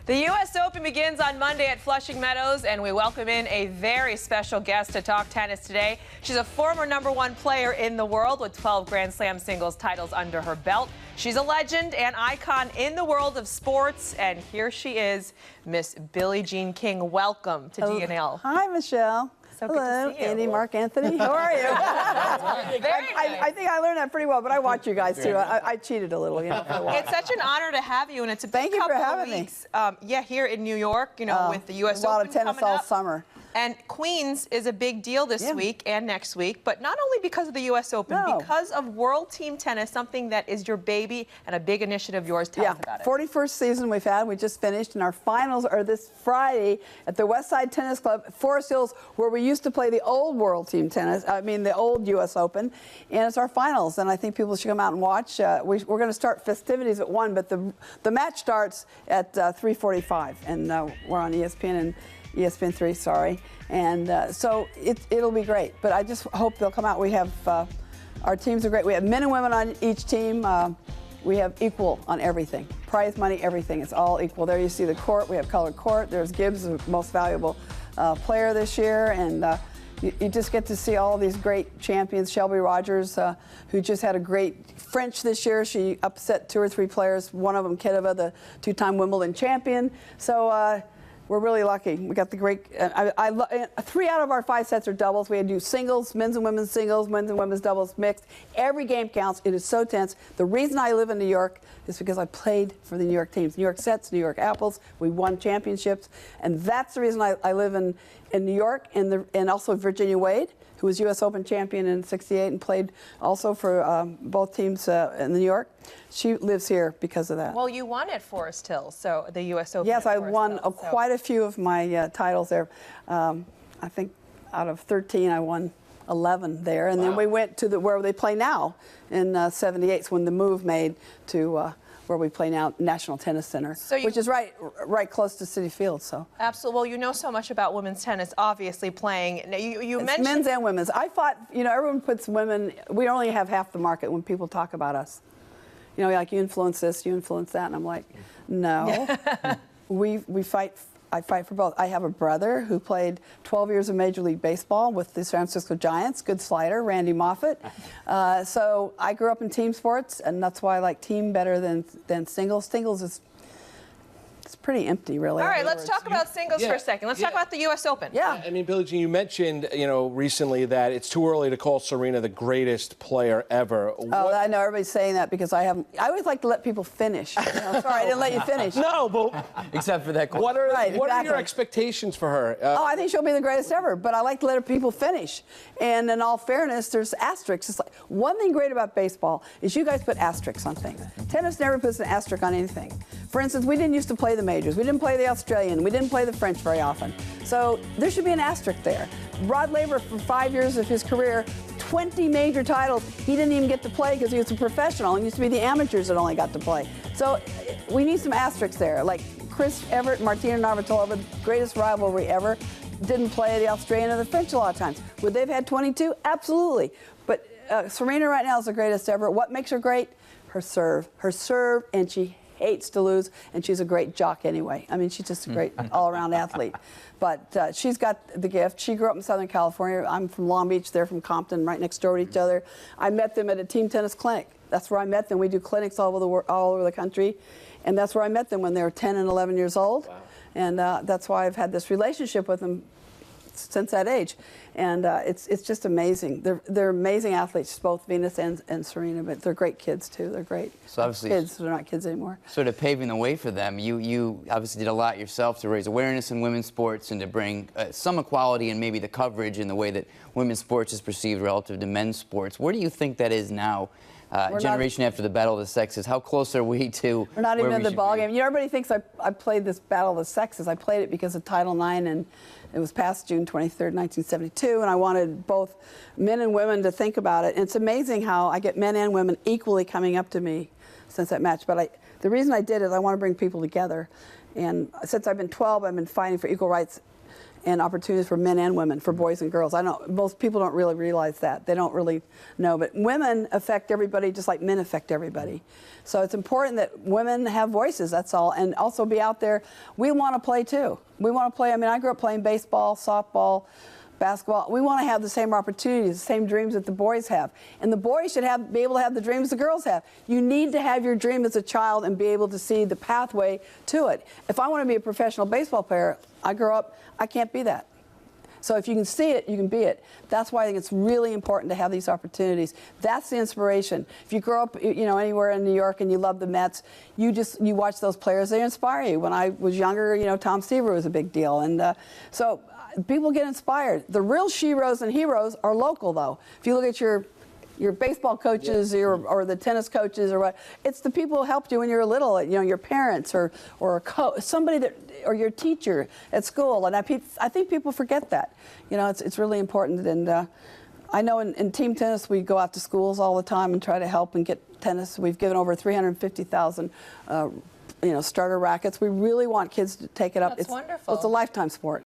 The U.S. Open begins on Monday at Flushing Meadows, and we welcome in a very special guest to talk tennis today. She's a former #1 player in the world with 12 Grand Slam singles titles under her belt. She's a legend and icon in the world of sports, and here she is, Miss Billie Jean King. Welcome to DNL. Hi, Michelle. So hello, good to see you. Andy, Mark Anthony. How are you? I think I learned that pretty well, but I watch you guys too. I cheated a little, you know. It's such an honor to have you, and it's a big Thank you for couple having of weeks. Yeah, here in New York, you know, with the U.S. A lot Open of tennis coming all up. summer. And Queens is a big deal this week and next week, but not only because of the U.S. Open, because of World Team Tennis, something that is your baby and a big initiative of yours. Tell us about it. 41st season we've had. We just finished, and our finals are this Friday at the West Side Tennis Club, Forest Hills, where we used to play the old World Team Tennis, the old U.S. Open, and it's our finals, and I think people should come out and watch. We're going to start festivities at 1, but the match starts at 3:45, and we're on ESPN and ESPN3, sorry. And so it'll be great. But I just hope they'll come out. We have, our teams are great. We have men and women on each team. We have equal on everything. Prize money, everything. It's all equal. There you see the court. We have colored court. There's Gibbs, the most valuable player this year. And you just get to see all these great champions. Shelby Rogers, who just had a great French this year. She upset 2 or 3 players. One of them, Kedova, the 2-time Wimbledon champion. So, we're really lucky. We got the great. 3 out of our 5 sets are doubles. We do singles, men's and women's singles, men's and women's doubles mixed. Every game counts. It is so tense. The reason I live in New York is because I played for the New York teams. New York Sets, New York Apples. We won championships, and that's the reason I live in New York, and also Virginia Wade, who was U.S. Open champion in '68 and played also for both teams in New York. She lives here because of that. Well, you won at Forest Hills, so the U.S. Open. Yes, I won Hills, quite a few of my titles there. I think out of 13, I won 11 there. And then we went to where they play now in '78, when the move made to where we play now, National Tennis Center, which is right close to Citi Field. So absolutely. Well, you know so much about women's tennis, obviously playing. Now, you mentioned men's and women's. I fought. You know, everyone puts women. We only have half the market when people talk about us. You know, like, you influence this, you influence that, and I'm like, no. we fight. I fight for both. I have a brother who played 12 years of Major League Baseball with the San Francisco Giants, good slider, Randy Moffett. So I grew up in team sports, and that's why I like team better than singles. Singles is pretty empty, really. All right, let's talk about singles for a second. Let's talk about the U.S. Open. Yeah. I mean, Billie Jean, you mentioned, recently that it's too early to call Serena the greatest player ever. Oh, I know everybody's saying that because I always like to let people finish. Sorry, I didn't let you finish. No, but except for that question. What are your expectations for her? I think she'll be the greatest ever, but I like to let people finish. And in all fairness, there's asterisks. It's like, one thing great about baseball is you guys put asterisks on things. Tennis never puts an asterisk on anything. For instance, we didn't used to play the majors. We didn't play the Australian. We didn't play the French very often. So there should be an asterisk there. Rod Laver, for 5 years of his career, 20 major titles, he didn't even get to play because he was a professional. It used to be the amateurs that only got to play. So we need some asterisks there. Like Chris Evert and Martina Navratilova, the greatest rivalry ever, didn't play the Australian or the French a lot of times. Would they have had 22? Absolutely. But Serena right now is the greatest ever. What makes her great? Her serve. Her serve, and she hates to lose, and she's a great jock anyway. I mean, she's just a great all-around athlete. But she's got the gift. She grew up in Southern California. I'm from Long Beach. They're from Compton, right next door to each other. I met them at a team tennis clinic. That's where I met them. We do clinics all over the country, and that's where I met them when they were 10 and 11 years old. Wow. And that's why I've had this relationship with them since that age. And it's just amazing. They're amazing athletes, both Venus and Serena, but they're great kids too. They're great. So obviously, kids, they're not kids anymore. Sort of paving the way for them. You obviously did a lot yourself to raise awareness in women's sports and to bring some equality and maybe the coverage in the way that women's sports is perceived relative to men's sports. Where do you think that is now? Generation after the battle of the sexes, how close are we to? We're not even in the ball game. You know, everybody thinks I played this battle of the sexes. I played it because of Title IX, and it was passed June 23rd, 1972, and I wanted both men and women to think about it. And it's amazing how I get men and women equally coming up to me since that match. But the reason I did it is I want to bring people together. And since I've been 12, I've been fighting for equal rights and opportunities for men and women, for boys and girls. I know most people don't really realize that. They don't really know, but women affect everybody just like men affect everybody. So it's important that women have voices, that's all, and also be out there. We want to play too. We want to play. I mean, I grew up playing baseball, softball, basketball. We want to have the same opportunities, the same dreams that the boys have. And the boys should be able to have the dreams the girls have. You need to have your dream as a child and be able to see the pathway to it. If I want to be a professional baseball player, I grew up, I can't be that. So if you can see it, you can be it. That's why I think it's really important to have these opportunities. That's the inspiration. If you grow up, you know, anywhere in New York and you love the Mets, you watch those players, they inspire you. When I was younger, you know, Tom Seaver was a big deal. And so people get inspired. The real sheroes and heroes are local, though. If you look at your baseball coaches or the tennis coaches or what, it's the people who helped you when you were little, you know, your parents or somebody that, or your teacher at school. And I think people forget that. You know, it's really important. And I know in team tennis, we go out to schools all the time and try to help and get tennis. We've given over 350,000 you know, starter rackets. We really want kids to take it up. That's wonderful. It's a lifetime sport.